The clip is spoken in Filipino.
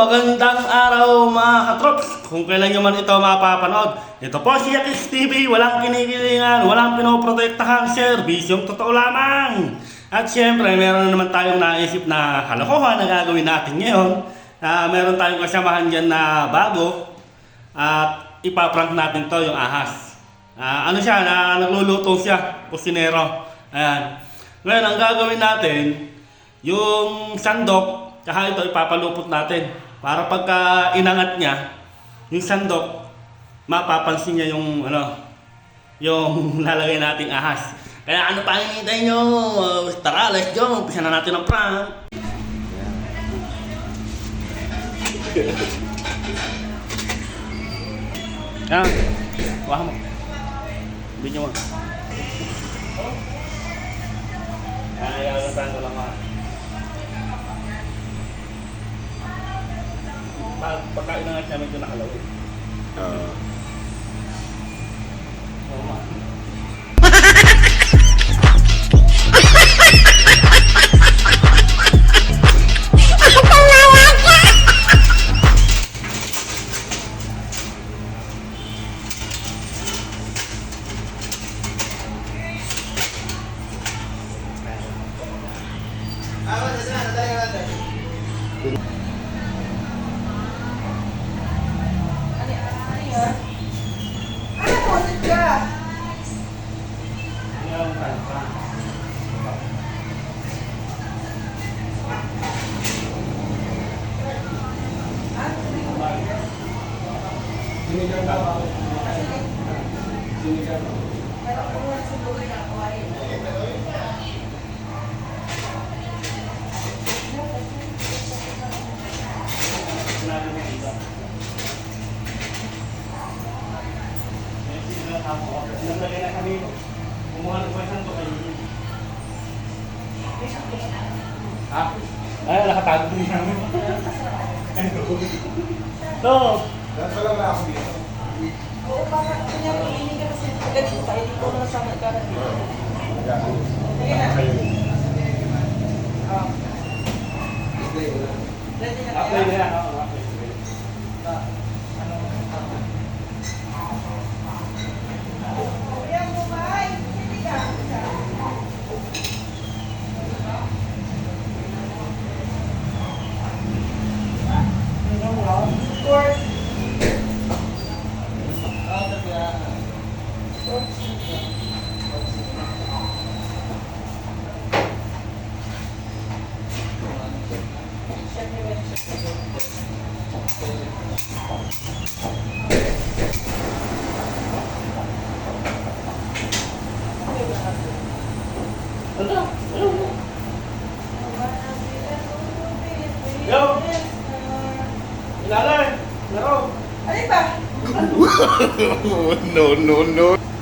magandang araw mga katrops. Kung kailan nyo man ito mapapanood. Ito po si Yakis TV, walang kinikilingan, walang pinoprotektahan, serbisyong totoo lamang. At syempre, meron naman tayong naisip na kalokohan na gagawin natin ngayon. Meron tayong kasamahan dyan na bago. At ipaprank natin to yung ahas. Ano siya, nagluluto siya, kusinero. Ayan. Ngayon, ang gagawin natin, yung sandok, tsaka ito ipapalupot natin para pagka inangat niya yung sandok, mapapansin niya yung yung lalagay nating ahas. Kaya ano pa hinihintay nyo? Tara, let's go! Umpisa na natin ang prank! Yan, waka mo. Bigyan mo. Ayaw na prank ko lang ha. Pagkain na nga siya medyo nakalawin. Ay, nakatago din namin. Ito! Dapat pala wala ako dito. Oo, parang kunyari, hindi ka kasi ganito tayo, hindi ko na sa magkaroon dito. Sige na. Ready na Apply na kaya? yan, apply. Ayan mo ba? Ay, hindi ka. Or, Yo! Ilalay! Laro! Alin ba? No.